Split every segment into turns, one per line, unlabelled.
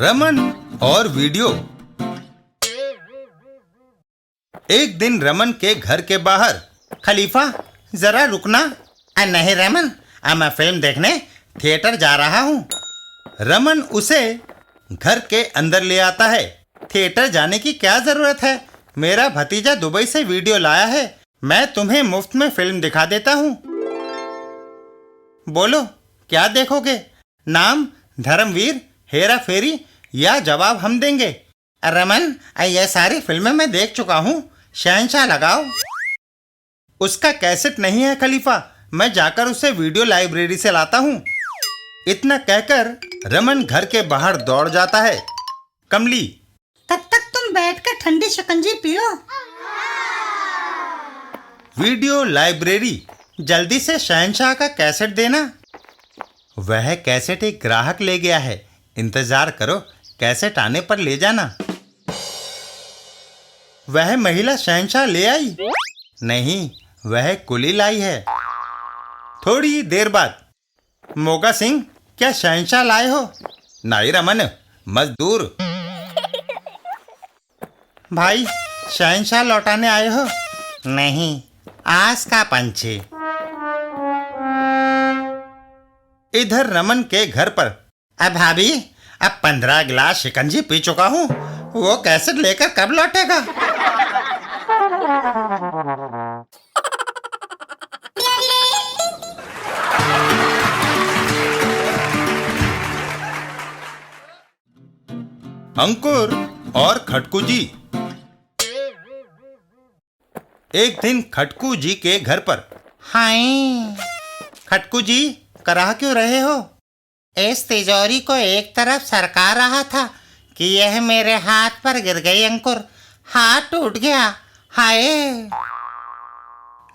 रमन और वीडियो। एक दिन रमन के घर के बाहर, खलीफा जरा रुकना। नहीं रमन, मैं फिल्म देखने थिएटर जा रहा हूँ। रमन उसे घर के अंदर ले आता है। थिएटर जाने की क्या जरूरत है, मेरा भतीजा दुबई से वीडियो लाया है, मैं तुम्हें मुफ्त में फिल्म दिखा देता हूँ। बोलो क्या देखोगे, नाम धर्मवीर, हेरा फेरी या जवाब हम देंगे। रमन ये सारी फिल्में मैं देख चुका हूँ, शहंशाह लगाओ। उसका कैसेट नहीं है खलीफा, मैं जाकर उसे वीडियो लाइब्रेरी से लाता हूँ। इतना कहकर रमन घर के बाहर दौड़ जाता है। कमली,
तब तक तुम बैठकर ठंडी शिकंजी पियो।
वीडियो लाइब्रेरी, जल्दी से शहंशाह का कैसेट देना। वह कैसेट एक ग्राहक ले गया है, इंतजार करो, कैसेट आने पर ले जाना। वह महिला शहंशाह ले आई? नहीं, वह कुली लाई है। थोड़ी देर बाद, मोगा सिंह क्या शहंशाह लाए हो? नहीं रमन, मजदूर। भाई शहंशाह लौटाने आए हो? नहीं, आस का पंछी। इधर रमन के घर पर, अब भाभी अब 15 गिलास शिकंजी पी चुका हूँ, वो कैसेट लेकर कब लौटेगा? अंकुर और खटकू जी। एक दिन खटकू जी के घर पर, हाय खटकू जी, कराह क्यों रहे हो? इस तिजोरी को एक तरफ सरका रहा था कि यह मेरे हाथ पर गिर गई अंकुर, हाथ टूट गया। हाय,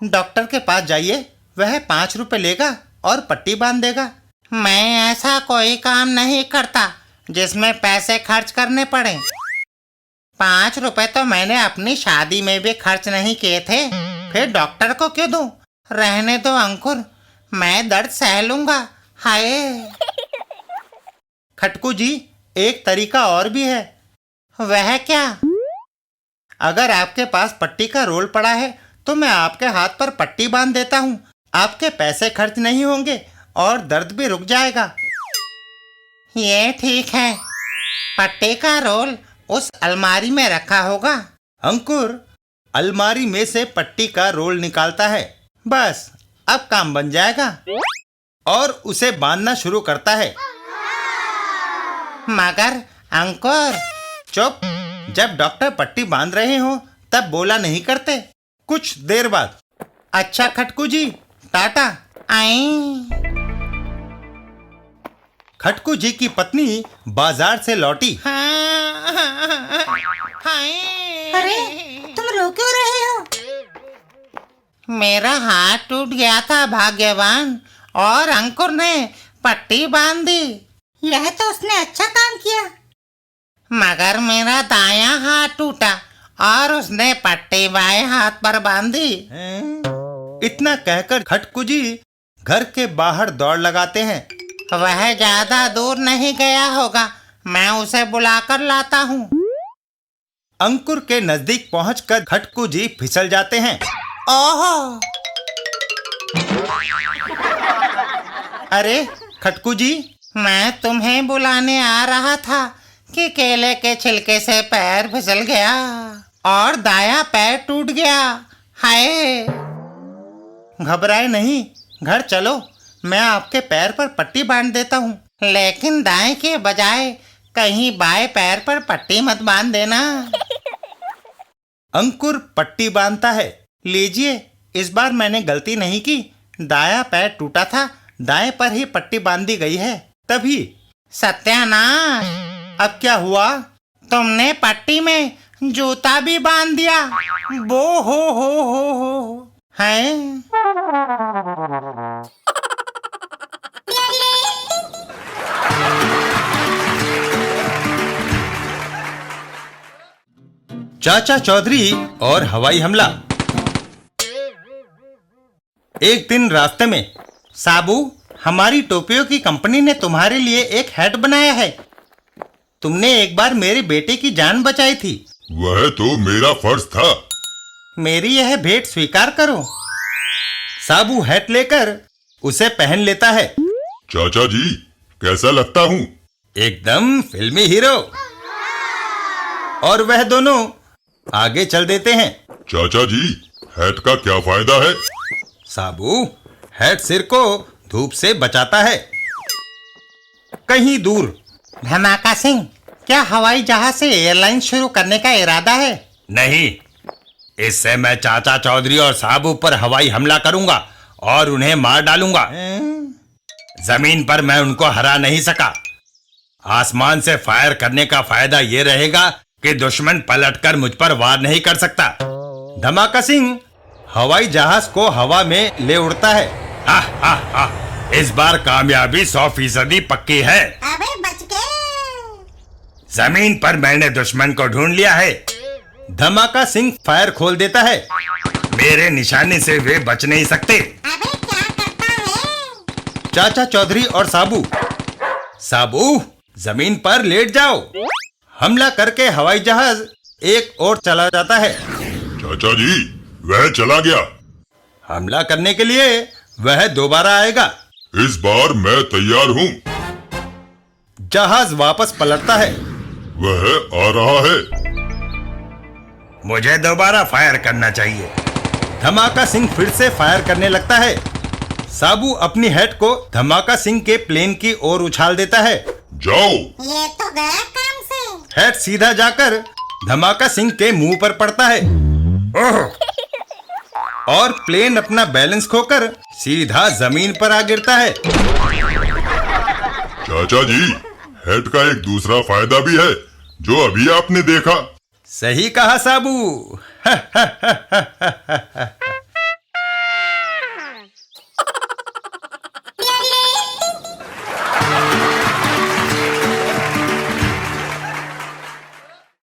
डॉक्टर के पास जाइए, वह 5 रुपए लेगा और पट्टी बांध देगा। मैं ऐसा कोई काम नहीं करता जिसमें पैसे खर्च करने पड़े। 5 रुपए तो मैंने अपनी शादी में भी खर्च नहीं किए थे, फिर डॉक्टर को क्यों दूं? रहने दो अंकुर, मैं दर्द सह लूंगा। हाय। खटकू जी, एक तरीका और भी है। वह क्या? अगर आपके पास पट्टी का रोल पड़ा है तो मैं आपके हाथ पर पट्टी बांध देता हूँ, आपके पैसे खर्च नहीं होंगे और दर्द भी रुक जाएगा। ये ठीक है, पट्टी का रोल उस अलमारी में रखा होगा। अंकुर अलमारी में से पट्टी का रोल निकालता है। बस अब काम बन जाएगा और उसे बांधना शुरू करता है। मगर अंकुर, चुप, जब डॉक्टर पट्टी बांध रहे हो तब बोला नहीं करते। कुछ देर बाद, अच्छा खटकू जी, टाटा। आई। खटकू जी की पत्नी बाजार से लौटी।
अरे तुम रो क्यों रहे हो?
मेरा हाथ टूट गया था भाग्यवान, और अंकुर ने पट्टी बांध दी।
यह तो उसने अच्छा काम किया।
मगर मेरा दायां हाथ टूटा और उसने पट्टी बाएं हाथ पर बांधी। इतना कहकर खटकू जी घर के बाहर दौड़ लगाते हैं। वह ज्यादा दूर नहीं गया होगा, मैं उसे बुलाकर लाता हूँ। अंकुर के नजदीक पहुंचकर खटकू जी फिसल जाते हैं। ओहो! अरे खटकू जी, मैं तुम्हें बुलाने आ रहा था कि केले के छिलके से पैर फिसल गया और दायां पैर टूट गया। हाय! घबराए नहीं, घर चलो, मैं आपके पैर पर पट्टी बांध देता हूँ, लेकिन दाएं के बजाय कहीं बाएं पैर पर पट्टी मत बांध देना। अंकुर पट्टी बांधता है। लीजिए, इस बार मैंने गलती नहीं की, दायां पैर टूटा था, दाएं पर ही पट्टी बांधी गई है। तभी सत्यानाश! अब क्या हुआ? तुमने पट्टी में जूता भी बांध दिया। बो हो है। चाचा चौधरी और हवाई हमला। एक दिन रास्ते में, साबू, हमारी टोपियों की कंपनी ने तुम्हारे लिए एक हैट बनाया है। तुमने एक बार मेरी बेटी की जान बचाई थी।
वह तो मेरा फर्ज था।
मेरी यह भेंट स्वीकार करो। साबू हैट लेकर उसे पहन लेता है।
चाचा जी, कैसा लगता हूँ?
एकदम फिल्मी हीरो। और वह दोनों आगे चल देते हैं।
चाचा जी, हैट का क्या फायदा है?
साबू हैट सिर को धूप से बचाता है। कहीं दूर। धमाका सिंह, क्या हवाई जहाज से एयरलाइन शुरू करने का इरादा है?
नहीं, इससे मैं चाचा चौधरी और साबू पर हवाई हमला करूंगा और उन्हें मार डालूंगा। जमीन पर मैं उनको हरा नहीं सका। आसमान से फायर करने का फायदा ये रहेगा कि दुश्मन पलटकर मुझ पर वार नहीं कर सकता।
धमाका सिंह हवाई जहाज को हवा में ले उड़ता है।
हा हा हा, इस बार कामयाबी 100% पक्की है।
अबे बच गए।
जमीन पर मैंने दुश्मन को ढूंढ लिया है।
धमाका सिंह फायर खोल देता है।
मेरे निशाने से वे बच नहीं सकते।
अबे क्या करता है?
चाचा चौधरी और साबू। साबू जमीन पर लेट जाओ। हमला करके हवाई जहाज एक ओर चला जाता है।
चाचा जी, वह चला गया।
हमला करने के लिए वह दोबारा आएगा।
इस बार मैं तैयार हूँ।
जहाज वापस पलटता है।
वह आ रहा है।
मुझे दोबारा फायर करना चाहिए।
धमाका सिंह फिर से फायर करने लगता है। साबू अपनी हेड को धमाका सिंह के प्लेन की ओर उछाल देता है।
जाओ।
ये तो गया काम से।
हेड सीधा जाकर धमाका सिंह के मुंह पर पड़ता है।
ओह,
और प्लेन अपना बैलेंस खोकर सीधा जमीन पर आ गिरता है।
चाचा जी, हेड का एक दूसरा फायदा भी है जो अभी आपने देखा।
सही कहा साबू।